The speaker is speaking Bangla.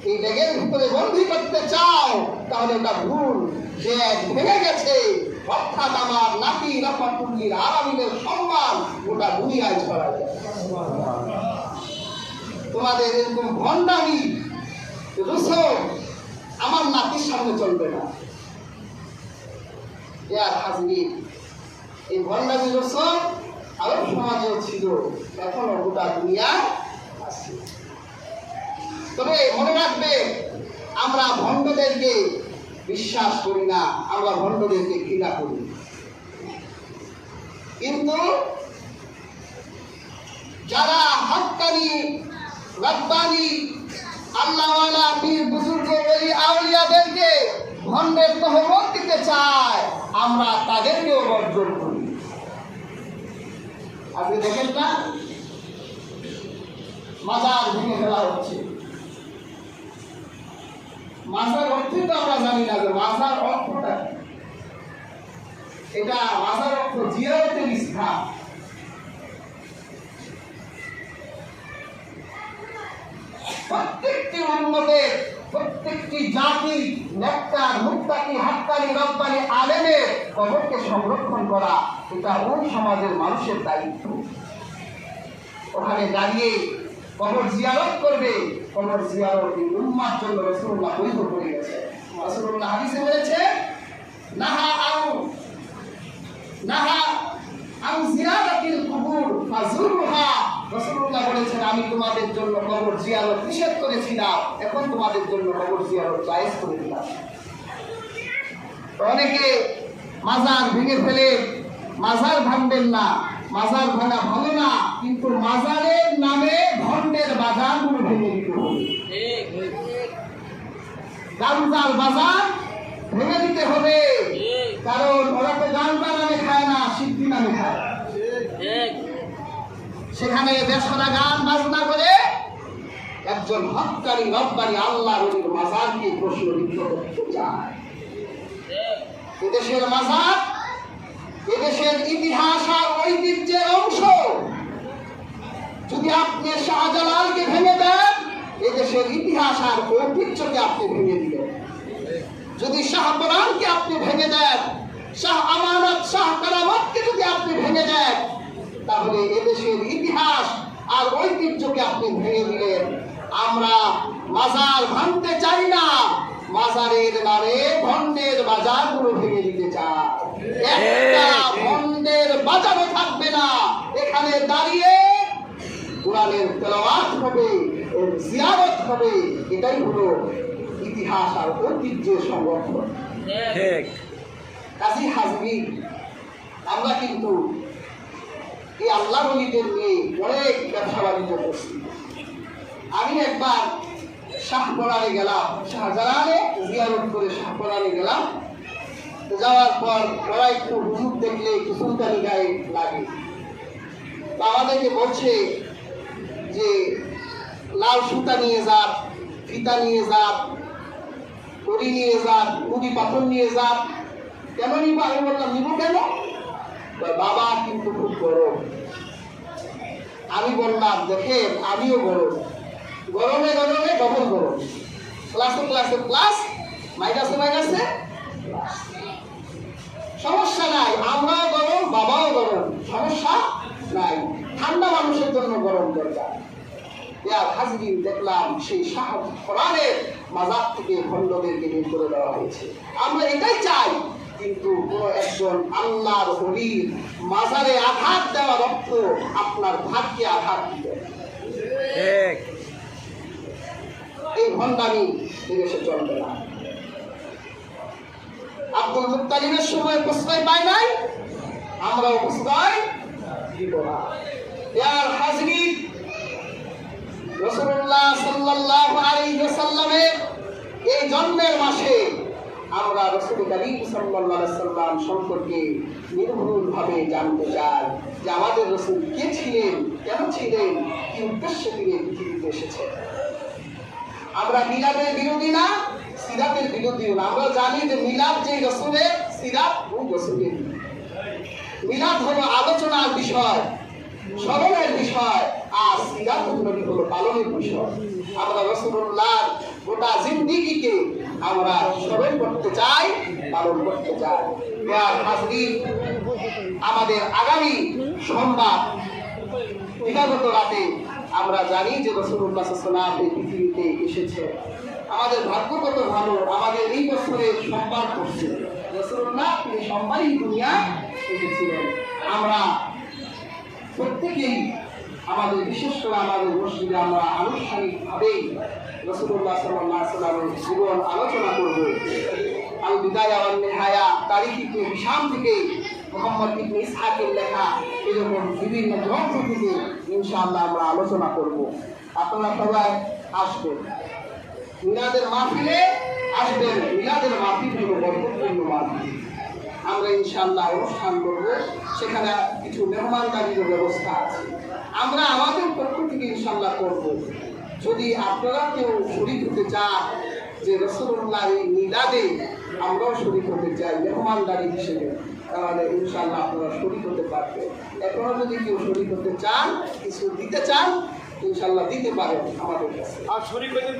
এই ব্যাগের ভিতরে বন্দী করতে চাও তাহলে ওটা ভুল। যে ভেঙে গেছে অর্থাৎ আমার নাতি রহমাতুল্লিল আলামিনের সম্মান ওটা দুনিয়ায় ছড়া যায়। তোমাদের এরকম ভণ্ডামি রুসুল আমার নাতির সামনে চলবে না। ইয়ার হাজরিন, এই ভণ্ডামি রুসুল আরব সমাজেও ছিল, এখনো গোটা দুনিয়ায় আছে। তবে মনে রাখবে, আমরা ভণ্ডদেরকে বিশ্বাস করি না, আমরা ভণ্ডদেরকে ঘৃণা করি। কিন্তু যারা হক্কানি রব্বানি আল্লাহওয়ালা পীর বুজুর্গ ওলি আউলিয়াদেরকে ভণ্ডের তহমত দিতে চায়, আমরা তাদেরকেও বর্জন করি। আপনি দেখেন না, মাজার ভেঙে ফেলা হচ্ছে। মাজার অর্থ তো আমরা জানি না যে মাজার অর্থটা কি। এটা মাজার অর্থ জিয়ারতের স্থান। প্রত্যেকটি উম্মতের, প্রত্যেকটি জাতি নেককার মুত্তাকি হাক্কানি রব্বানি আলেমের কবরকে সংরক্ষণ করা এটা ওই সমাজের মানুষের দায়িত্ব। ওখানে দাঁড়িয়ে কবর জিয়ারত করবে। কবর জিয়ারত এই উম্মার জন্য রাসূলুল্লাহ বৈধ করে গেছে। রাসূলুল্লাহ হাদিসে বলেছে, নাহা আন জিয়ারাতিল কুবুর ফাজুরহা। রাসূলুল্লাহ বলেছেন, আমি তোমাদের জন্য কবর জিয়ারত নিষেধ করেছিলাম, এখন তোমাদের জন্য কবর জিয়ারত জায়েজ করে দিলাম। অনেকে মাজার ভেঙে ফেলে, মাজার ভাঙবেন না, মাজার ভাঙা ভালো না, কিন্তু মাজারের নামে ভণ্ডের বাজারগুলো ভেঙে দিতে হবে। গামজাল বাজার ভেঙে দিতে হবে, কারণ ওরা তো গামজা নামে খায় না, সিদ্ধি নামে খায়। সেখানে দেশরা গান বাজনা করে একজন হক্কানি রব্বানি আল্লাহর ওলির মাজারকে প্রশ্নবিদ্ধ করতে চায়। এদেশের মাজার এদেশের ইতিহাস আর ঐতিহ্যের অংশ। যদি আপনি শাহজালালকে ভেঙে দেন, এদেশের ইতিহাস আর ঐতিহ্যকে আপনি ভেঙে দিলেন। যদি শাহপরানকে আপনি ভেঙে দেন, শাহ আমানত শাহ কারামতকে যদি আপনি ভেঙে দেন, তাহলে এদেশের ইতিহাস আর ঐতিহ্যকে আপনি ভেঙে দিলেন। আমরা মাজার ভাঙতে চাই না, মাজারের নামে ভণ্ডের বাজারগুলো ভেঙে দিতে চাই। একটা ভণ্ডের বাজারও থাকবে না, এখানে দাঁড়িয়ে কোরআনের তেলাওয়াত হবে, এর জিয়ারত হবে। এটাই হলো ইতিহাস আর ঐতিহ্যের সংরক্ষণ। ঠিক কাজী হাজরিন, আমরা কিন্তু এই আল্লাহর ওলিদের নিয়ে অনেক ব্যবসা বাণিজ্য করছি। আমি একবার শাহপরানে গেলাম, শাহজালালে জিয়ারত করে শাহপরানে গেলাম। যাওয়ার পর ওরা একটু হুজুর দেখলে একটু সুলতানি গায়ে লাগে। তো আমাদেরকে বলছে যে লাল সুতা নিয়ে যান, ফিতা নিয়ে যান, কড়ি নিয়ে যান, মুদি পাথর নিয়ে যান। কেন নিব? আমি বললাম, নিব কেন? বাবা কিন্তু খুব গরম। আমি বললাম, দেখেন আমিও গরম, গরমে গরমে ডবল গরম, ক্লাসে ক্লাসে প্লাস, মাইনাসে মাইনাসে সমস্যা নাই। আমরাও গরম, বাবাও গরম, সমস্যা নাই। ঠান্ডা মানুষের জন্য গরম দরকার। হাজরিন, দেখলাম সেই শাহপরানের মাজার থেকে ভণ্ডদেরকে বের করে দেওয়া হয়েছে। আমরা এটাই চাই, কিন্তু কোন একজন আল্লাহর ওলির মাজারে আঘাত দেওয়ার অর্থ আপনার ভাগ্যে আঘাত দিবে। এই ভণ্ডামি বিদেশে চলবে না। আব্দুল মুত্তালিবের সময় প্রশ্রয় পায় নাই, আমরাও প্রশ্রয় দিব না। ইয়ার হাজরিন, রাসূলুল্লাহ সাল্লাল্লাহু আলাইহি ওয়াসাল্লামের এই জন্মের মাসে আমরা রাসূল করিম সাল্লাল্লাহু আলাইহি ওয়াসাল্লাম সম্পর্কে নির্ভুলভাবে জানতে চাই যে আমাদের রাসূল কে ছিলেন, কেন ছিলেন, কি উদ্দেশ্যে তিনি পৃথিবীতে এসেছেন। আমরা মিলাদের বিরোধী না, সিরাতের বিরোধীও না। আমরা জানি যে মিলাদ যে রাসূলের, সিরাত ওই রাসূলের। মিলাদ হলো আলোচনার বিষয়, স্মরণের বিষয়, আর সিরাত হলো পালনের বিষয়। আমরা রাসূলুল্লাহর গোটা জিন্দিগিকে আমরা স্মরণ করতে চাই, পালন করতে চাই। আর হাজরিন, আমাদের আগামী সোমবার দিবাগত রাতে আমরা জানি যে রাসূলুল্লাহ সাল্লাল্লাহু আলাইহি ওয়াসাল্লাম এই পৃথিবীতে এসেছে। আমাদের ভাগ্য কত ভালো, আমাদের এই বছরের সোমবার পড়ছে। রাসূলুল্লাহ তিনি সোমবারই দুনিয়া এসেছিলেন। আমরা প্রত্যেকেই আমাদের, বিশেষ করে আমাদের মসজিদে আমরা আনুষ্ঠানিকভাবেই রাসূলুল্লাহ সাল্লাল্লাহু আলাইহি ওয়াসাল্লামের জীবন আলোচনা করব। আল বিদায়া ওয়ান নিহায়া, তারিখ ইবনে হিশাম থেকে, মুহাম্মদ ইবনে ইসহাকের লেখা এরকম বিভিন্ন গ্রন্থ থেকে ইনশাআল্লাহ আমরা আলোচনা করব। আপনারা সবাই আসবেন, মিলাদের মাহফিলে আসবেন। মিলাদের মাহফিল হলো বরকতপূর্ণ মাহফিল। আমরা ইনশাআল্লাহ অনুষ্ঠান করব, সেখানে কিছু মেহমানদারির ব্যবস্থা আছে, আমরা আমাদের পক্ষ থেকে ইনশাআল্লাহ করব। যদি আপনারা কেউ শরীক হতে চান যে রাসূলুল্লাহ এই মিলাদে আমরাও শরীক হতে চাই মেহমানদারি হিসেবে, তাহলে ইনশাআল্লাহ আপনারা শরীক হতে পারবেন। এখনো যদি কেউ শরীক হতে চান, কিছু দিতে চান, ইনশাআল্লাহ দিতে পারেন আমাদের কাছে। আর শরীক হতে